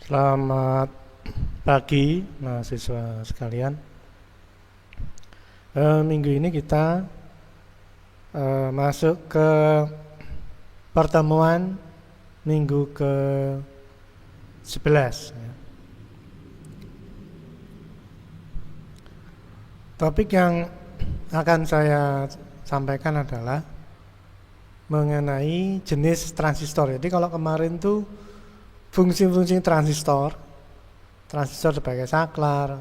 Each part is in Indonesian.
Selamat pagi mahasiswa sekalian. Minggu ini kita masuk ke pertemuan minggu ke-11 ya. Topik yang akan saya sampaikan adalah mengenai jenis transistor. Jadi kalau kemarin tuh fungsi-fungsi transistor sebagai saklar,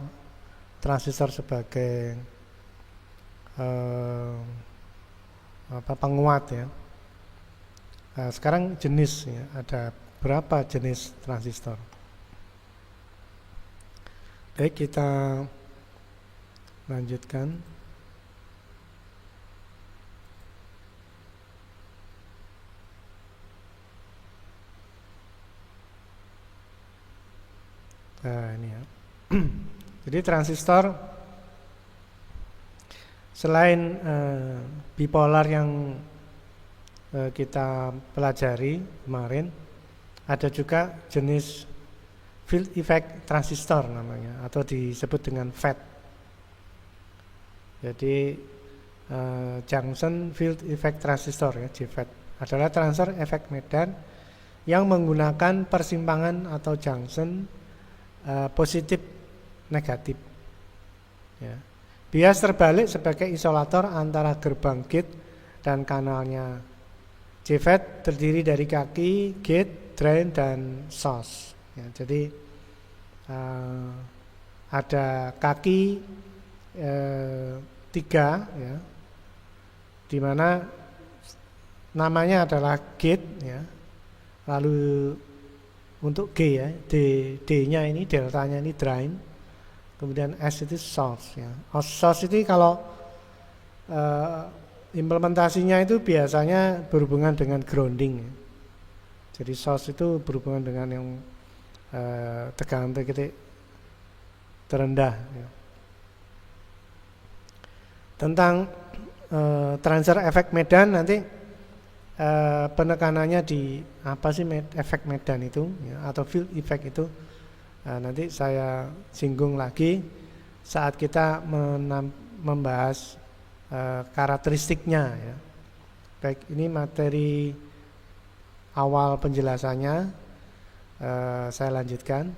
transistor sebagai penguat ya. Nah, sekarang jenis ya, ada berapa jenis transistor. Baik, kita lanjutkan. Nah, ini ya. Jadi transistor selain bipolar yang kita pelajari kemarin, ada juga jenis field effect transistor namanya, atau disebut dengan FET. Jadi junction field effect transistor ya, JFET adalah transistor efek medan yang menggunakan persimpangan atau junction positif negatif ya. Bias terbalik sebagai isolator antara gerbang gate dan kanalnya. JFET terdiri dari kaki, gate, drain, dan source ya. Jadi ada kaki 3 ya, di mana namanya adalah gate ya. Lalu untuk G ya, D-nya ini, deltanya ini drain, kemudian S itu source ya. Source itu kalau implementasinya itu biasanya berhubungan dengan grounding ya. Jadi source itu berhubungan dengan yang tegangan titik terendah ya. Tentang transfer efek medan nanti penekanannya di apa sih efek medan itu ya, atau field effect itu nanti saya singgung lagi saat kita membahas karakteristiknya ya. Baik, ini materi awal penjelasannya, saya lanjutkan.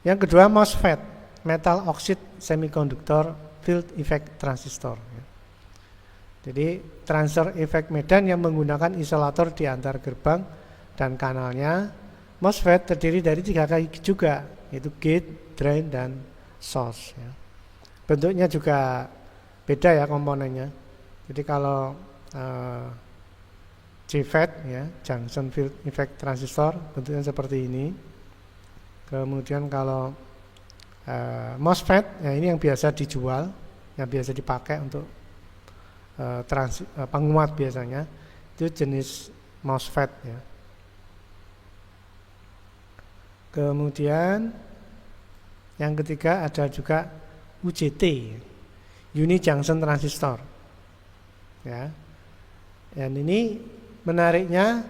Yang kedua, MOSFET, metal oxide semiconductor field effect transistor ya. Jadi transfer efek medan yang menggunakan isolator di antar gerbang dan kanalnya. MOSFET terdiri dari 3 kaki juga, yaitu gate, drain, dan source ya. Bentuknya juga beda ya komponennya. Jadi kalau JFET ya, junction field effect transistor, bentuknya seperti ini. Kemudian kalau MOSFET ya, ini yang biasa dijual, yang biasa dipakai untuk penguat biasanya, itu jenis MOSFET ya. Kemudian yang ketiga ada juga UJT, Uni Junction Transistor ya. Dan ini menariknya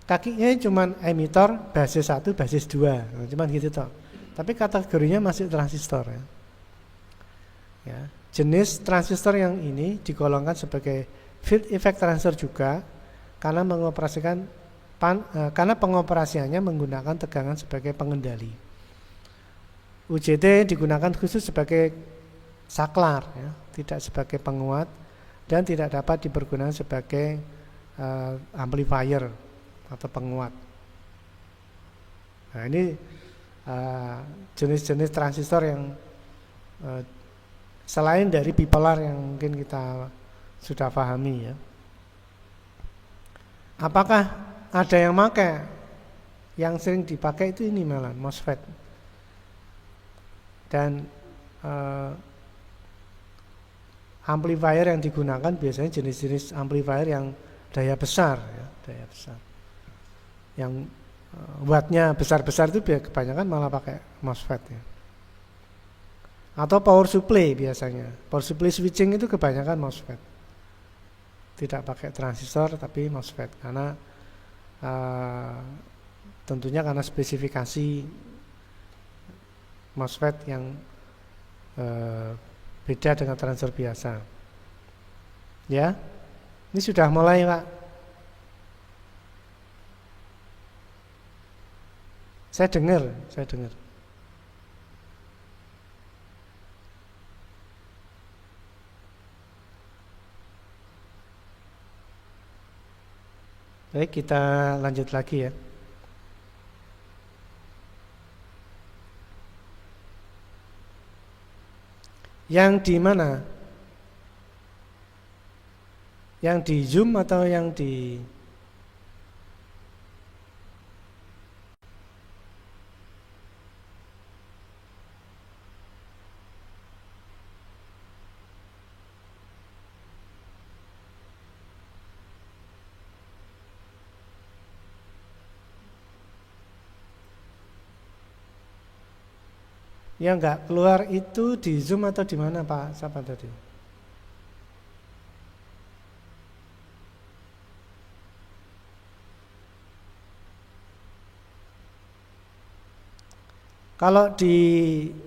kakinya cuma emitor basis 1, basis 2, cuma gitu toh. Tapi kategorinya masih transistor ya. Ya, jenis transistor yang ini digolongkan sebagai field effect transistor juga karena pengoperasiannya menggunakan tegangan sebagai pengendali. UJT digunakan khusus sebagai saklar ya, tidak sebagai penguat dan tidak dapat dipergunakan sebagai amplifier atau penguat. Nah, ini jenis-jenis transistor yang selain dari bipolar yang mungkin kita sudah pahami ya. Apakah ada yang pakai? Yang sering dipakai itu ini malah MOSFET. Dan amplifier yang digunakan biasanya jenis-jenis amplifier yang daya besar ya, daya besar. Yang wattnya besar-besar itu kebanyakan malah pakai MOSFET ya. Atau power supply biasanya. Power supply switching itu kebanyakan MOSFET. Tidak pakai transistor tapi MOSFET karena Tentunya karena spesifikasi MOSFET yang beda dengan transistor biasa. Ya, ini sudah mulai, Pak. Saya dengar. Baik, kita lanjut lagi ya. Yang di mana? Yang di Zoom atau yang di yang enggak keluar itu di Zoom atau di mana, Pak? Siapa tadi? Kalau di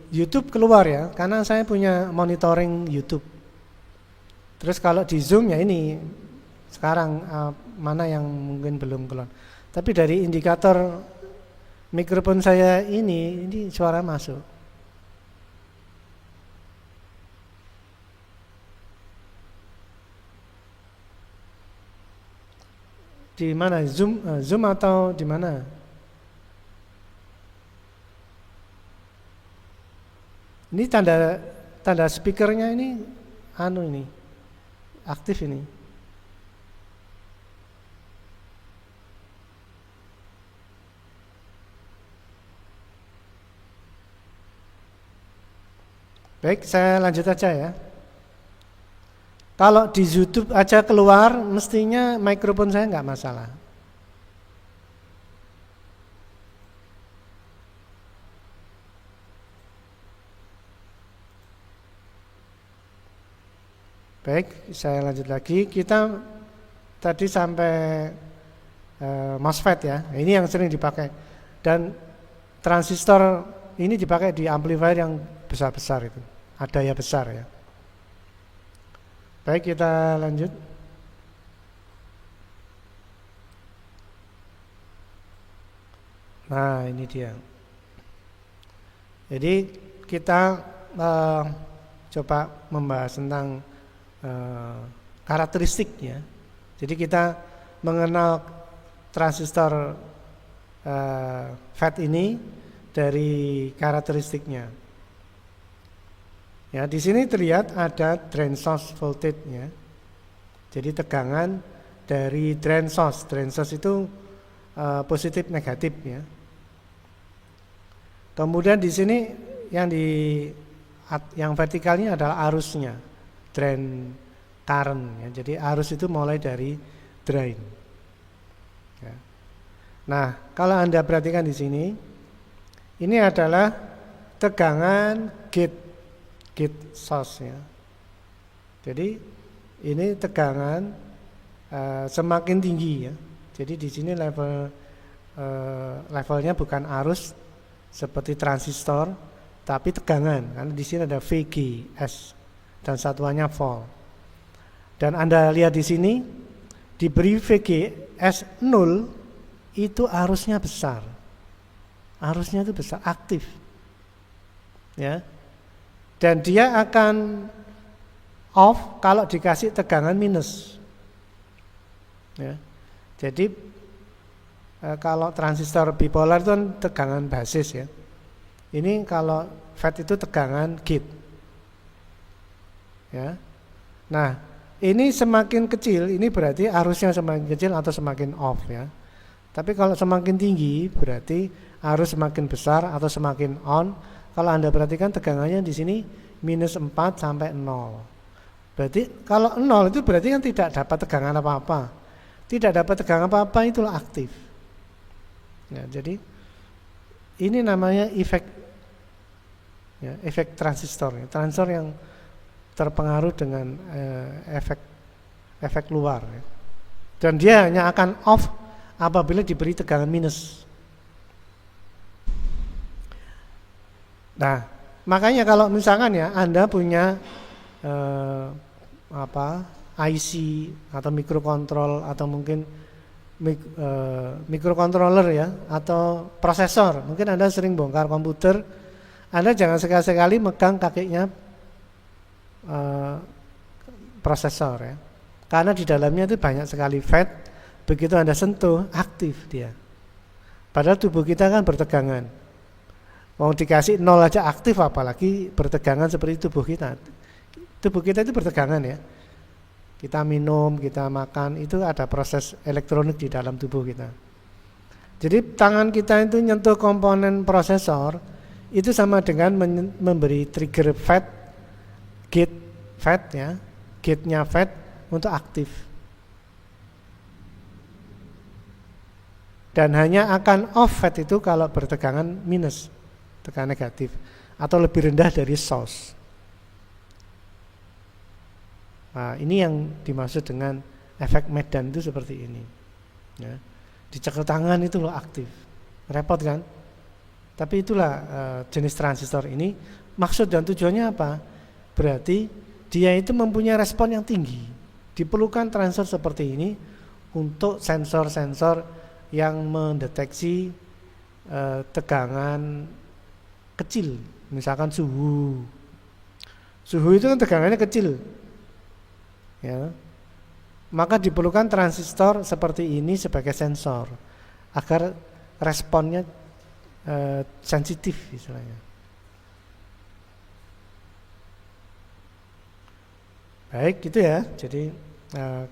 YouTube keluar ya, karena saya punya monitoring YouTube. Terus kalau di Zoom ya ini sekarang mana yang mungkin belum keluar. Tapi dari indikator mikrofon saya ini suara masuk. Di mana? Zoom atau di mana? Ini tanda speakernya ini ini aktif ini. Baik, saya lanjut aja ya. Kalau di YouTube aja keluar, mestinya mikrofon saya nggak masalah. Baik, saya lanjut lagi. Kita tadi sampai MOSFET ya. Ini yang sering dipakai. Dan transistor ini dipakai di amplifier yang besar-besar itu. Ada ya besar ya. Baik, kita lanjut. Nah, ini dia. Jadi kita coba membahas tentang karakteristiknya. Jadi kita mengenal transistor FET ini dari karakteristiknya. Ya, di sini terlihat ada drain source voltage-nya. Jadi tegangan dari drain source. Drain source itu positif negatif ya. Kemudian di sini yang vertikalnya adalah arusnya, drain current ya. Jadi arus itu mulai dari drain. Ya. Nah, kalau Anda perhatikan di sini, ini adalah tegangan gate source ya. Jadi ini tegangan semakin tinggi ya. Jadi di sini levelnya bukan arus seperti transistor, tapi tegangan. Karena di sini ada VGS dan satuannya volt. Dan Anda lihat di sini diberi VGS 0 itu arusnya besar. Arusnya itu besar, aktif. Ya. Dan dia akan off kalau dikasih tegangan minus. Ya. Jadi kalau transistor bipolar itu kan tegangan basis ya. Ini kalau FET itu tegangan gate. Ya. Nah, ini semakin kecil, ini berarti arusnya semakin kecil atau semakin off ya. Tapi kalau semakin tinggi berarti arus semakin besar atau semakin on. Kalau Anda perhatikan tegangannya di sini minus 4 sampai 0. Berarti kalau 0 itu berarti kan tidak dapat tegangan apa-apa. Tidak dapat tegangan apa-apa itulah aktif. Ya, jadi ini namanya efek ya, efek transistor. Transistor yang terpengaruh dengan efek luar. Ya. Dan dia hanya akan off apabila diberi tegangan minus. Nah, makanya kalau misalkan ya Anda punya IC atau mikrokontrol atau mungkin mikrokontroller ya atau prosesor, mungkin Anda sering bongkar komputer, Anda jangan sekali-sekali megang kakinya prosesor ya, karena di dalamnya itu banyak sekali fat. Begitu Anda sentuh, aktif dia. Padahal tubuh kita kan bertegangan. Mau dikasih 0 aja aktif, apalagi bertegangan seperti tubuh kita. Tubuh kita itu bertegangan ya. Kita minum, kita makan, itu ada proses elektronik di dalam tubuh kita. Jadi tangan kita itu nyentuh komponen prosesor, itu sama dengan memberi trigger fat, gate fat ya, gate-nya fat untuk aktif. Dan hanya akan off fat itu kalau bertegangan minus, tegangan negatif, atau lebih rendah dari source. Nah, ini yang dimaksud dengan efek Medan itu seperti ini. Ya. Dicekel tangan itu loh aktif, repot kan? Tapi itulah jenis transistor ini. Maksud dan tujuannya apa? Berarti dia itu mempunyai respon yang tinggi. Diperlukan transistor seperti ini untuk sensor-sensor yang mendeteksi tegangan kecil, misalkan suhu. Suhu itu kan tegangannya kecil, ya. Maka diperlukan transistor seperti ini sebagai sensor agar responnya sensitif, istilahnya. Baik, gitu ya. Jadi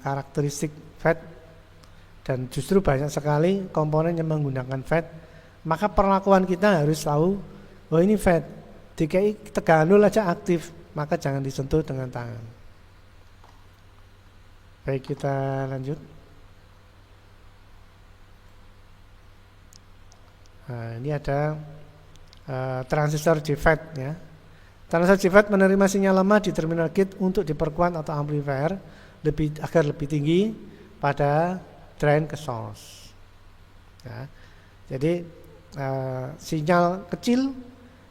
karakteristik FET. Dan justru banyak sekali komponen yang menggunakan FET. Maka perlakuan kita harus tahu, oh ini FET, DKI tegangan nol aja aktif, maka jangan disentuh dengan tangan. Baik, kita lanjut. Nah, ini ada transistor JFET ya. Transistor JFET menerima sinyal lemah di terminal gate untuk diperkuat atau amplifier agar lebih tinggi pada drain ke source. Ya. Jadi sinyal kecil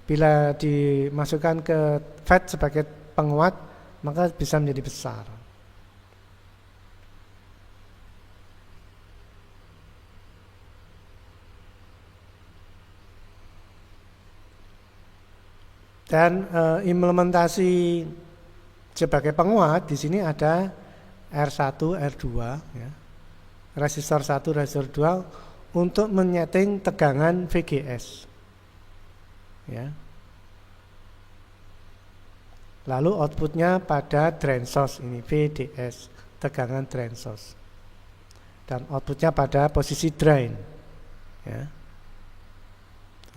bila dimasukkan ke FET sebagai penguat maka bisa menjadi besar. Dan implementasi sebagai penguat di sini ada R1, R2 ya. Resistor 1, resistor 2 untuk menyeting tegangan VGS. Ya. Lalu outputnya pada drain source ini VDS, tegangan drain source. Dan outputnya pada posisi drain. Ya.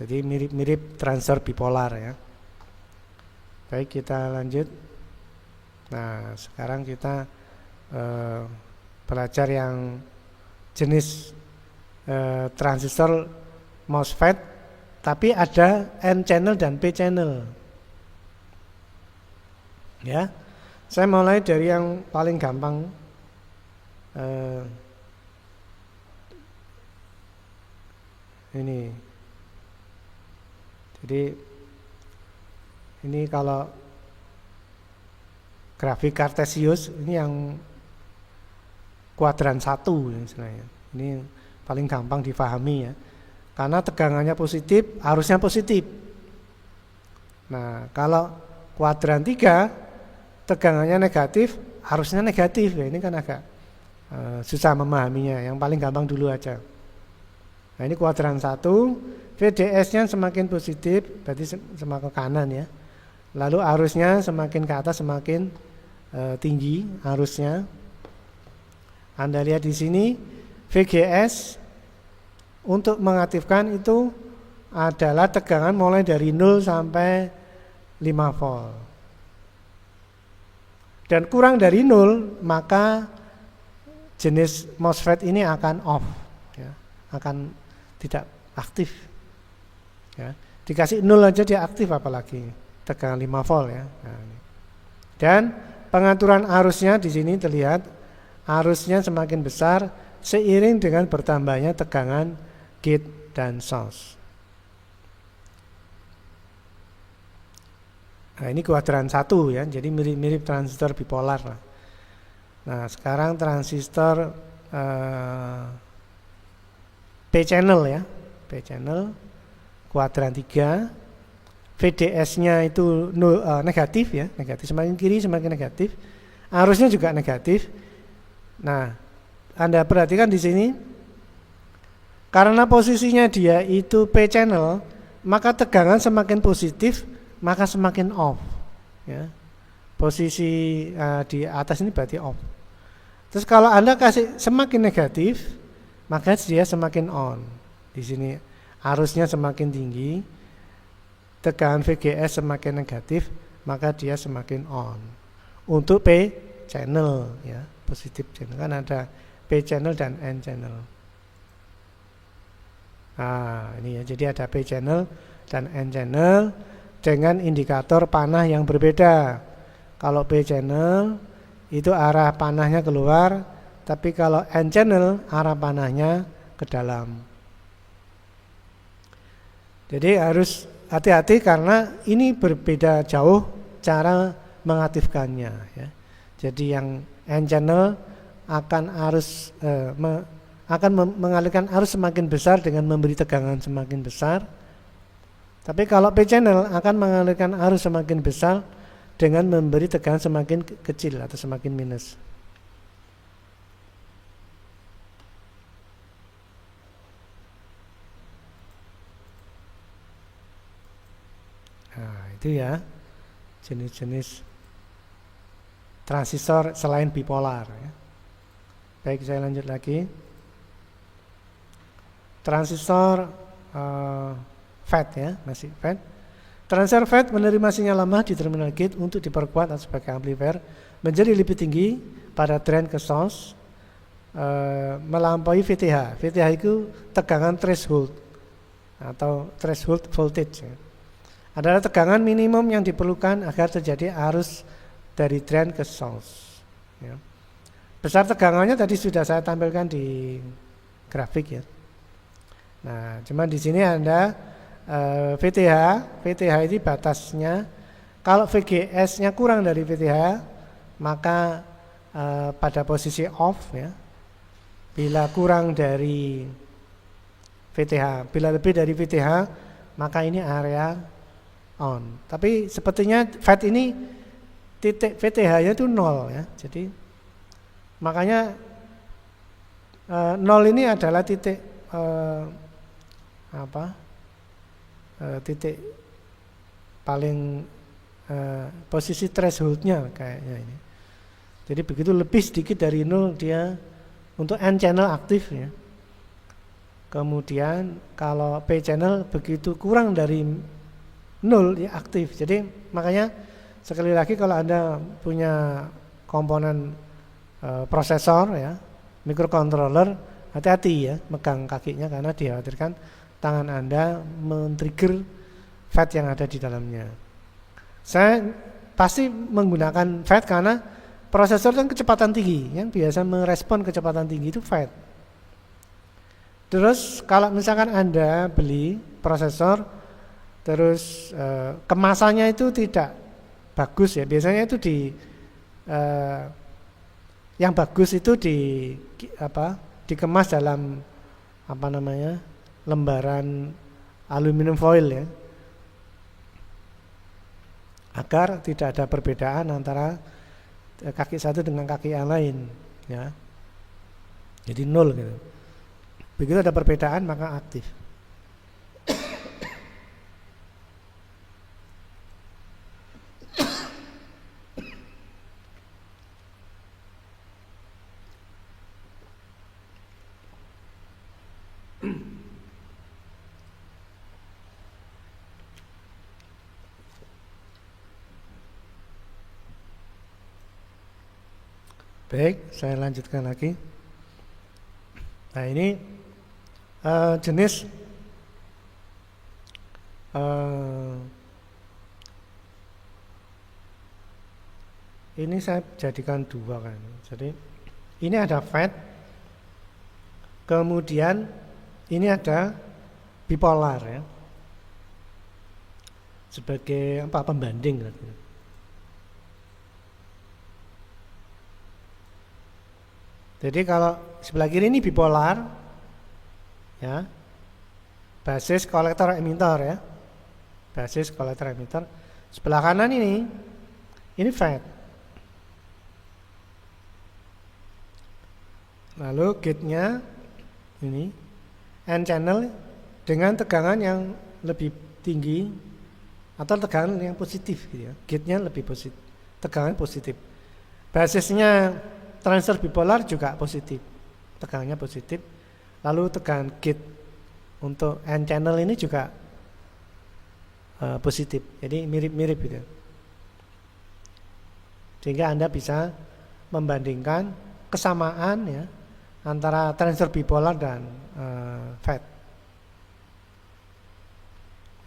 Jadi mirip-mirip transistor bipolar ya. Baik, kita lanjut. Nah, sekarang kita belajar yang jenis transistor MOSFET, tapi ada N channel dan P channel. Ya, saya mulai dari yang paling gampang. Ini, jadi ini kalau grafik Cartesius ini yang kuadran 1 istilahnya. Ini paling gampang difahami ya. Karena tegangannya positif, arusnya positif. Nah, kalau kuadran 3 tegangannya negatif, arusnya negatif. Ya, ini kan agak susah memahaminya. Yang paling gampang dulu aja. Nah, ini kuadran 1, VDS-nya semakin positif, berarti semakin ke kanan ya. Lalu arusnya semakin ke atas semakin tinggi arusnya. Anda lihat di sini VGS untuk mengaktifkan itu adalah tegangan mulai dari 0 sampai 5 volt. Dan kurang dari 0 maka jenis MOSFET ini akan off ya, akan tidak aktif. Ya. Dikasih 0 aja dia aktif, apalagi tegangan 5 volt ya. Nah, dan pengaturan arusnya di sini terlihat arusnya semakin besar seiring dengan bertambahnya tegangan gate dan source. Nah, ini kuadran 1 ya, jadi mirip-mirip transistor bipolar lah. Nah, sekarang transistor P-channel ya, P-channel kuadran 3, VDS-nya itu negatif ya, negatif, semakin kiri semakin negatif, arusnya juga negatif. Nah, Anda perhatikan di sini, karena posisinya dia itu P-channel, maka tegangan semakin positif, maka semakin off ya. Posisi di atas ini berarti off. Terus kalau Anda kasih semakin negatif, maka dia semakin on. Di sini arusnya semakin tinggi, tegangan VGS semakin negatif, maka dia semakin on. Untuk P channel ya, positif channel kan ada P channel dan N channel. Nah, ini ya, jadi ada P channel dan N channel dengan indikator panah yang berbeda. Kalau P channel itu arah panahnya keluar, tapi kalau N channel arah panahnya ke dalam. Jadi harus hati-hati karena ini berbeda jauh cara mengaktifkannya ya. Jadi yang N channel akan mengalirkan arus semakin besar dengan memberi tegangan semakin besar. Tapi kalau P channel akan mengalirkan arus semakin besar dengan memberi tegangan semakin kecil atau semakin minus. Nah, itu ya jenis-jenis transistor selain bipolar ya. Baik, saya lanjut lagi. Transistor FET ya, masih FET. Transistor FET menerima sinyal lama di terminal gate untuk diperkuat atau sebagai amplifier menjadi lebih tinggi pada drain ke source melampaui VTH. VTH itu tegangan threshold atau threshold voltage ya. Adalah tegangan minimum yang diperlukan agar terjadi arus dari drain ke source ya. Besar tegangannya tadi sudah saya tampilkan di grafik ya. Nah, cuman di sini Anda VTH ini batasnya. Kalau VGS-nya kurang dari VTH, maka pada posisi off ya. Bila kurang dari VTH, bila lebih dari VTH, maka ini area on. Tapi sepertinya FET ini titik VTH-nya itu 0 ya. Jadi makanya 0 ini adalah titik titik paling posisi thresholdnya kayaknya ini. Jadi begitu lebih sedikit dari 0 dia untuk N channel aktif ya. Kemudian kalau P channel begitu kurang dari 0 ya aktif. Jadi makanya sekali lagi kalau Anda punya komponen prosesor ya, microcontroller, hati-hati ya megang kakinya karena dikhawatirkan tangan Anda men-trigger FET yang ada di dalamnya. Saya pasti menggunakan FET karena prosesor kan kecepatan tinggi, yang biasa merespon kecepatan tinggi itu FET. Terus kalau misalkan Anda beli prosesor terus kemasannya itu tidak bagus ya, biasanya itu yang bagus itu dikemas dalam lembaran aluminium foil ya, agar tidak ada perbedaan antara kaki satu dengan kaki yang lain ya. Jadi 0 gitu. Begitu ada perbedaan maka aktif. Baik, saya lanjutkan lagi. Nah ini jenis ini saya jadikan 2 kan. Jadi ini ada FET, kemudian ini ada bipolar ya. sebagai pembanding. Jadi kalau sebelah kiri ini bipolar, ya, basis kolektor emitter ya, basis kolektor emitter. Sebelah kanan ini FET. Lalu gate-nya ini N channel dengan tegangan yang lebih tinggi atau tegangan yang positif gitu ya. Gate-nya lebih positif, tegangan positif. Basisnya transistor bipolar juga positif, tegangannya positif. Lalu tegangan gate untuk N channel ini juga positif. Jadi mirip-mirip gitu. Sehingga Anda bisa membandingkan kesamaan ya antara transistor bipolar dan FET.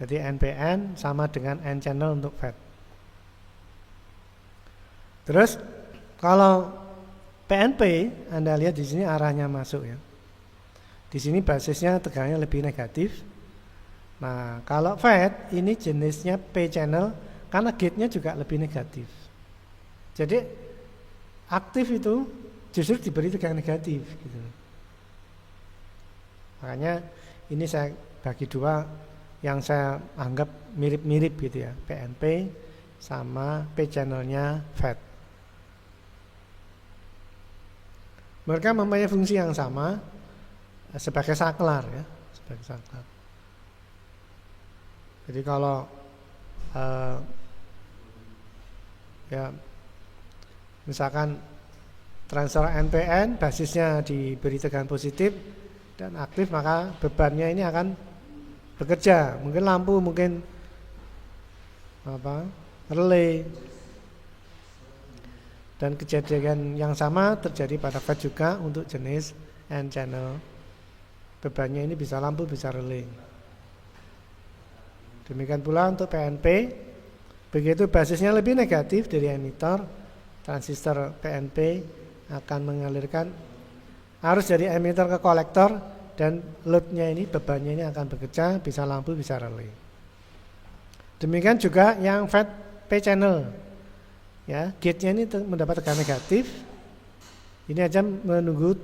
Jadi NPN sama dengan N channel untuk FET. Terus kalau PNP, Anda lihat di sini arahnya masuk ya. Di sini basisnya tegangannya lebih negatif. Nah, kalau FET ini jenisnya P channel karena gate-nya juga lebih negatif. Jadi aktif itu justru diberi tegangan negatif gitu. Makanya ini saya bagi dua yang saya anggap mirip-mirip gitu ya, PNP sama P channelnya FET. Mereka mempunyai fungsi yang sama sebagai saklar ya, sebagai saklar. Jadi kalau ya misalkan transistor NPN basisnya diberi tegangan positif dan aktif, maka bebannya ini akan bekerja. Mungkin lampu, mungkin relay. Dan kejadian yang sama terjadi pada FET juga untuk jenis N channel. Bebannya ini bisa lampu, bisa relay. Demikian pula untuk PNP. Begitu basisnya lebih negatif dari emitter, transistor PNP akan mengalirkan arus dari emitter ke kolektor dan loadnya ini, bebannya ini akan bekerja, bisa lampu, bisa relay. Demikian juga yang FET P channel. Ya, gate-nya ini mendapat tegangan negatif. Ini aja menunggu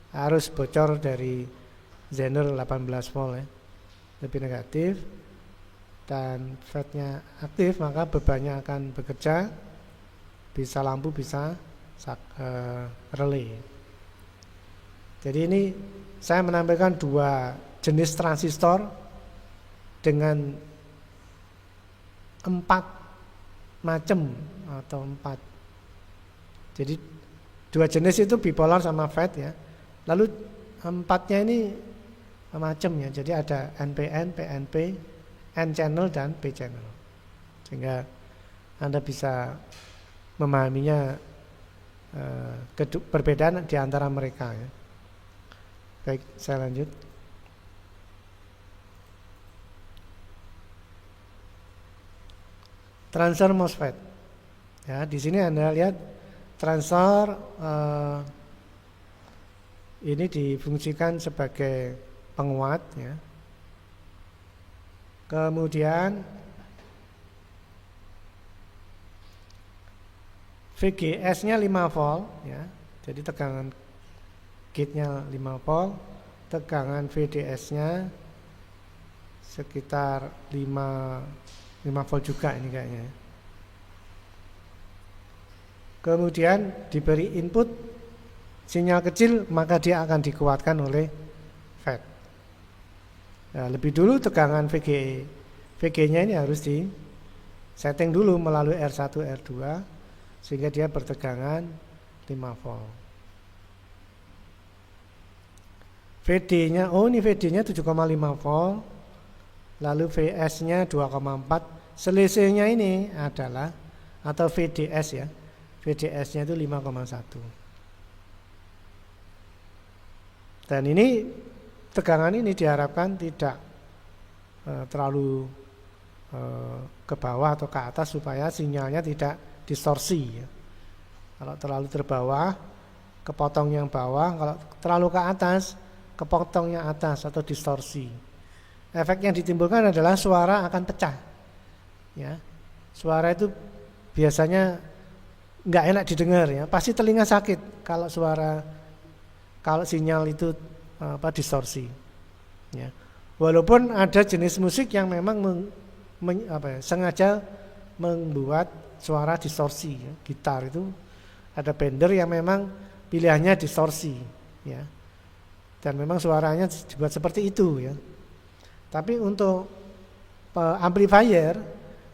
arus bocor dari Zener 18 volt ya. Lebih negatif. Dan FET-nya aktif, maka bebannya akan bekerja, bisa lampu, bisa relay. Jadi ini saya menampilkan dua jenis transistor dengan 4 macam atau 4. Jadi dua jenis itu bipolar sama FET ya. Lalu 4-nya ini macam ya. Jadi ada NPN, PNP, N channel dan P channel. Sehingga Anda bisa memahaminya perbedaan di antara mereka ya. Baik, saya lanjut. Transistor MOSFET. Ya, di sini Anda lihat transistor ini difungsikan sebagai penguat ya. Kemudian VGS-nya 5 volt ya. Jadi tegangan gate-nya 5 volt, tegangan VDS-nya sekitar 5 volt juga ini kayaknya. Kemudian diberi input sinyal kecil, maka dia akan dikuatkan oleh FET. Nah, lebih dulu tegangan VG-nya ini harus di setting dulu melalui R1, R2 sehingga dia bertegangan 5 volt. VD-nya, ini VD-nya 7,5 volt. Lalu VS-nya 2,4. Selisihnya ini adalah atau VDS ya. VDS-nya itu 5,1. Dan ini tegangan ini diharapkan tidak terlalu ke bawah atau ke atas supaya sinyalnya tidak distorsi ya. Kalau terlalu terbawah, kepotong yang bawah, kalau terlalu ke atas, kepotong yang atas atau distorsi. Efek yang ditimbulkan adalah suara akan pecah. ya. Suara itu biasanya nggak enak didengar ya. Pasti telinga sakit kalau sinyal itu distorsi. Ya. Walaupun ada jenis musik yang memang sengaja membuat suara distorsi. Ya. Gitar itu ada bender yang memang pilihannya distorsi, ya. Dan memang suaranya dibuat seperti itu, ya. Tapi untuk amplifier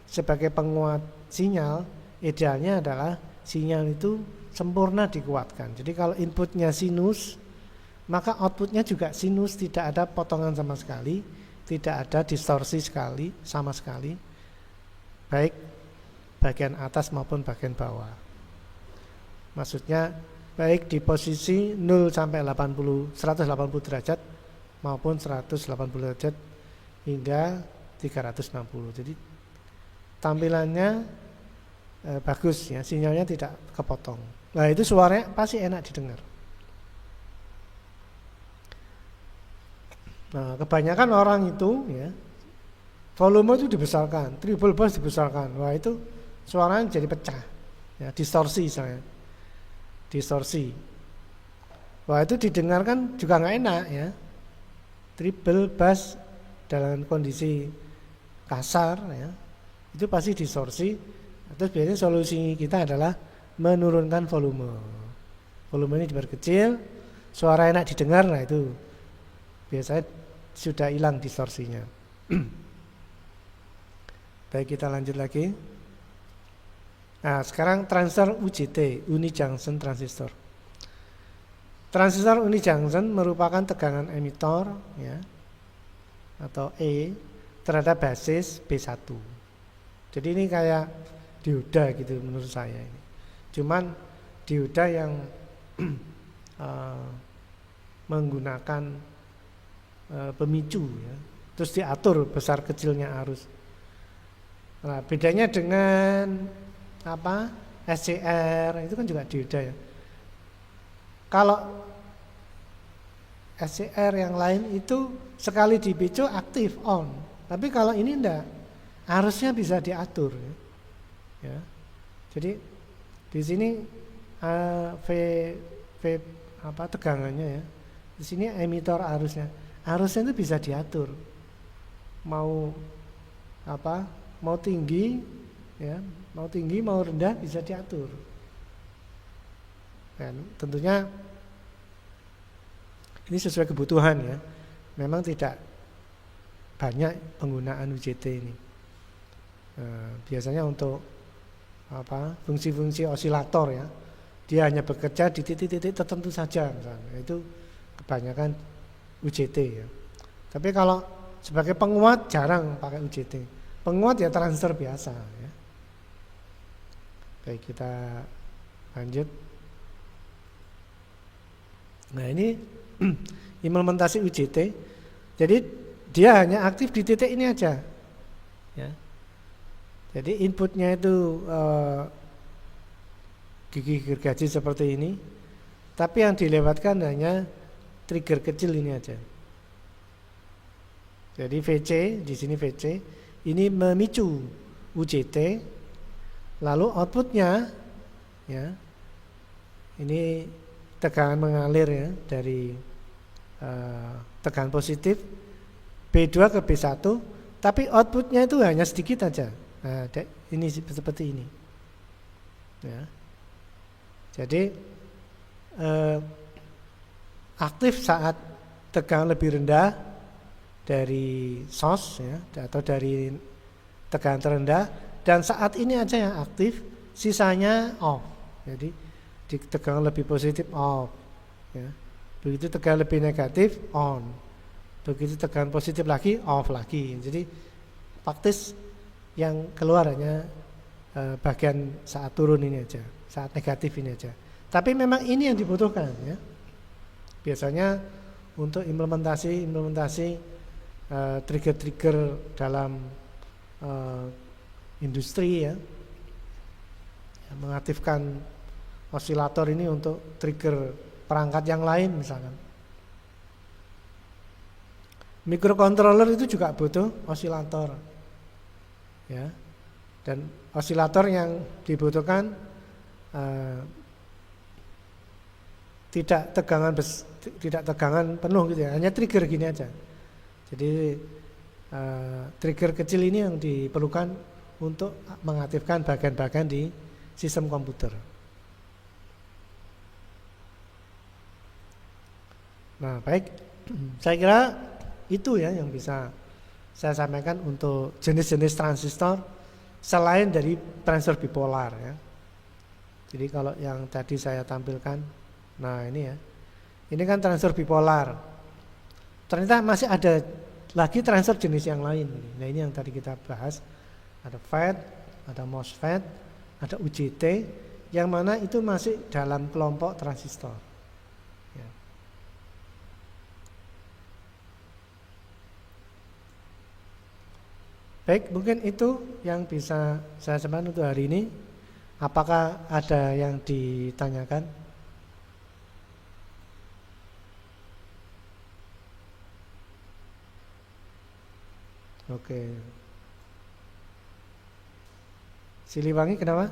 sebagai penguat sinyal, idealnya adalah sinyal itu sempurna dikuatkan. Jadi kalau inputnya sinus, maka outputnya juga sinus, tidak ada potongan sama sekali, tidak ada distorsi sama sekali, baik bagian atas maupun bagian bawah. Maksudnya baik di posisi 0 sampai 180 derajat maupun 180 derajat hingga 360. Jadi tampilannya bagus ya, sinyalnya tidak kepotong. Nah, itu suaranya pasti enak didengar. Nah, kebanyakan orang itu ya volume itu dibesarkan, treble bass dibesarkan. Wah, itu suaranya jadi pecah. Ya, distorsi misalnya. Distorsi. Wah, itu didengarkan juga nggak enak ya. Treble bass dalam kondisi kasar ya, itu pasti distorsi. Terus biasanya solusi kita adalah menurunkan volume. Volume ini diperkecil, suara enak didengar, nah itu biasanya sudah hilang distorsinya. Baik, kita lanjut lagi. Nah, sekarang transistor UJT, Unijunction Transistor. Transistor unijunction merupakan tegangan emitor ya, atau E terhadap basis B1. Jadi ini kayak dioda gitu menurut saya ini. Cuman dioda yang menggunakan pemicu ya, terus diatur besar kecilnya arus. Nah, bedanya dengan SCR itu kan juga dioda ya. Kalau SCR yang lain itu sekali dipicu aktif on, tapi kalau ini enggak, arusnya bisa diatur ya. Jadi di sini tegangannya ya. Di sini emitor arusnya. Arusnya itu bisa diatur. Mau tinggi ya, mau rendah bisa diatur. Dan tentunya ini sesuai kebutuhan ya. Memang tidak banyak penggunaan UJT ini. Biasanya untuk fungsi-fungsi osilator ya, dia hanya bekerja di titik-titik tertentu saja misalnya. Itu kebanyakan UJT ya. Tapi kalau sebagai penguat jarang pakai UJT. Penguat ya transistor biasa ya. Baik, kita lanjut. Nah, ini implementasi UJT. Jadi dia hanya aktif di titik ini aja. Ya. Jadi inputnya itu gigi gergaji seperti ini. Tapi yang dilewatkan hanya trigger kecil ini aja. Jadi VC, di sini VC, ini memicu UJT. Lalu outputnya ya, ini tegangan mengalir ya dari tegangan positif B2 ke B1, tapi outputnya itu hanya sedikit aja. Nah, ini seperti ini. Ya. Jadi aktif saat tegangan lebih rendah dari source ya, atau dari tegangan terendah. Dan saat ini aja yang aktif, sisanya off. Jadi di tegangan lebih positif off. Ya. Begitu tegangan lebih negatif on. Begitu tegangan positif lagi off lagi. Jadi faktis yang keluar hanya bagian saat turun ini aja, saat negatif ini aja. Tapi memang ini yang dibutuhkan ya. Biasanya untuk implementasi trigger-trigger dalam industri ya, mengaktifkan osilator ini untuk trigger perangkat yang lain misalkan. Microcontroller itu juga butuh osilator ya. Dan osilator yang dibutuhkan tidak tegangan penuh gitu ya, hanya trigger gini aja. Jadi trigger kecil ini yang diperlukan untuk mengaktifkan bagian-bagian di sistem komputer. Nah, baik, saya kira itu ya yang bisa saya sampaikan untuk jenis-jenis transistor selain dari transistor bipolar ya. Jadi kalau yang tadi saya tampilkan, nah ini ya, ini kan transistor bipolar. Ternyata masih ada lagi transistor jenis yang lain. Nah ini yang tadi kita bahas, ada FET, ada MOSFET, ada UJT, yang mana itu masih dalam kelompok transistor. Ya. Baik, mungkin itu yang bisa saya sampaikan untuk hari ini. Apakah ada yang ditanyakan? Oke. Siliwangi kenapa?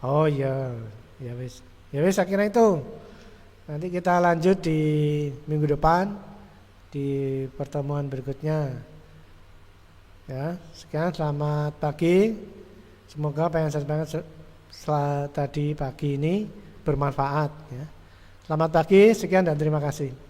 Oh iya, ya wis. Ya wis, saya kira itu. Nanti kita lanjut di minggu depan di pertemuan berikutnya. Ya, sekian, selamat pagi. Semoga apa yang saya sampaikan tadi pagi ini bermanfaat ya. Selamat pagi, sekian dan terima kasih.